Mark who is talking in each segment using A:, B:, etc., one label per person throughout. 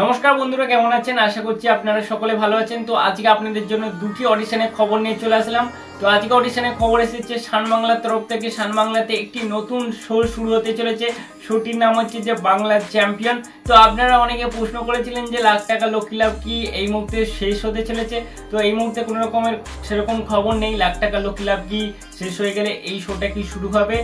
A: নমস্কার বন্ধুরা, কেমন আছেন? আশা করছি আপনারা সকলে ভালো আছেন। তো আজকে আপনাদের জন্য দুটি অডিশনের খবর নিয়ে চলে আসলাম। তো আজকে অডিশনের খবর এসেছে শান বাংলার তরফ থেকে। শান বাংলাতে একটি নতুন শো শুরু হতে চলেছে। শোটির নাম হচ্ছে যে বাংলার চ্যাম্পিয়ন। তো আপনারা অনেকে প্রশ্ন করেছিলেন যে লাখ টাকা লক্ষ্মী লাভ কি এই মুহূর্তে শেষ হতে চলেছে। তো এই মুহূর্তে কোনো রকমের সেরকম খবর নেই। লাখ টাকা লক্ষ্মী লাভ কি শেষ হয়ে গেলে এই শোটা কি শুরু হবে।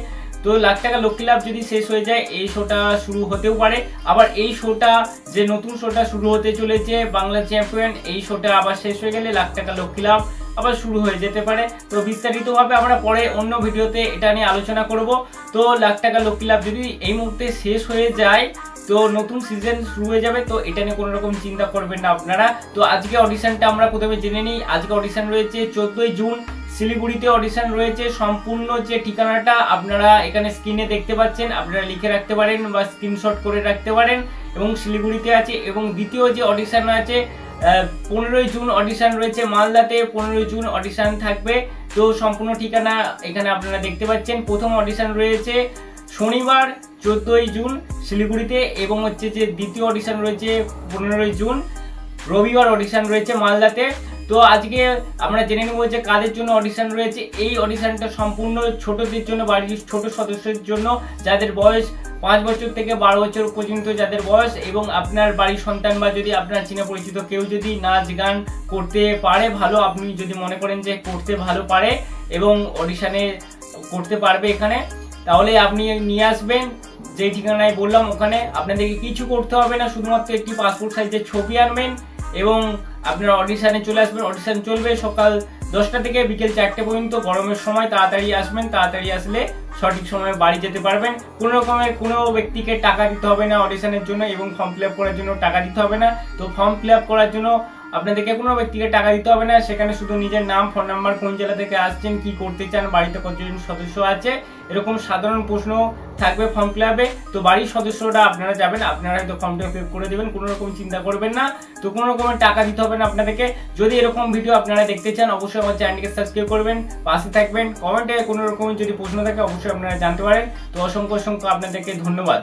A: তো লাখ টাকা লক্ষ্মী লাভ যদি শেষ হয়ে যায় এই শোটা শুরু হতেও পারে। আবার এই শোটা যে নতুন শোটা শুরু হতে চলেছে বাংলা চ্যাম্পিয়ন, এই শোটা আবার শেষ হয়ে গেলে লাখ টাকা লক্ষ্মী লাভ আবার শুরু হয়ে যেতে পারে। তো বিস্তারিতভাবে আমরা পরে অন্য ভিডিওতে এটা নিয়ে আলোচনা করব। তো লাখ টাকা লক্ষ্মী লাভ যদি এই মুহূর্তে শেষ হয়ে যায় তো নতুন সিজন শুরু হয়ে যাবে। তো এটা নিয়ে কোনো রকম চিন্তা করবেন না আপনারা। তো আজকে অডিশনটা আমরা প্রথমে জেনে নিই। আজকে অডিশন রয়েছে 14ই জুন শিলিগুড়িতে অডিশন রয়েছে। সম্পূর্ণ যে ঠিকানাটা আপনারা এখানে স্ক্রিনে দেখতে পাচ্ছেন, আপনারা লিখে রাখতে পারেন বা স্ক্রিনশট করে রাখতে পারেন। এবং শিলিগুড়িতে আছে। এবং দ্বিতীয় যে অডিশন আছে 15ই জুন অডিশন রয়েছে মালদাতে। 15ই জুন অডিশন থাকবে। তো সম্পূর্ণ ঠিকানা এখানে আপনারা দেখতে পাচ্ছেন। প্রথম অডিশন রয়েছে শনিবার 14ই জুন শিলিগুড়িতে এবং হচ্ছে যে দ্বিতীয় অডিশন রয়েছে 15ই জুন রবিবার অডিশন রয়েছে মালদাতে। তো আজকে আমরা জেনে নেব যে কাদের জন্য অডিশন রয়েছে। এই অডিশনটা সম্পূর্ণ ছোটদের জন্য, বাড়ির ছোট সদস্যদের জন্য, যাদের বয়স 5 বছর থেকে 12 বছর পর্যন্ত যাদের বয়স, এবং আপনার বাড়ির সন্তান বা যদি আপনার চিনা পরিচিত কেউ যদি নাচ গান করতে পারে ভালো, আপনি যদি মনে করেন যে করতে ভালো পারে এবং অডিশনে করতে পারবে এখানে, তাহলে আপনি নিয়ে আসবেন যে ঠিকানায় বললাম ওখানে। আপনাদেরকে কিছু করতে হবে না, শুধুমাত্র একটি পাসপোর্ট সাইজের ছবি আনবেন এবং আপনারা অডিশনে চলে আসবেন। অডিশন চলবে সকাল 10টা থেকে বিকেল 4টে পর্যন্ত। গরমের সময় তাড়াতাড়ি আসবেন, তাড়াতাড়ি আসলে সঠিক সময়ে বাড়ি যেতে পারবেন। কোনো রকমের কোনো ব্যক্তিকে টাকা দিতে হবে না অডিশনের জন্য এবং ফর্ম ফিল আপ করার জন্য টাকা দিতে হবে না। তো ফর্ম ফিল আপ করার জন্য আপনাদেরকে কোনো ব্যক্তিকে টাকা দিতে হবে না। সেখানে শুধু নিজের নাম, ফোন নাম্বার, কোন জেলা থেকে আসছেন, কি করতে চান, বাড়িতে কতজন সদস্য আছে, এরকম সাধারণ প্রশ্ন থাকবে ফর্ম ফিল আপে। তো বাড়ির সদস্যরা আপনারা যাবেন, আপনারা হয়তো ফর্মটা ফিল করে দেবেন, কোনো রকম চিন্তা করবেন না। তো কোনো রকমের টাকা দিতে হবে না আপনাদেরকে। যদি এরকম ভিডিও আপনারা দেখতে চান অবশ্যই আমার চ্যানেলকে সাবস্ক্রাইব করবেন, পাশে থাকবেন। কমেন্টে কোনো রকমের যদি প্রশ্ন থাকে অবশ্যই আপনারা জানতে পারেন। তো অসংখ্য আপনাদেরকে ধন্যবাদ।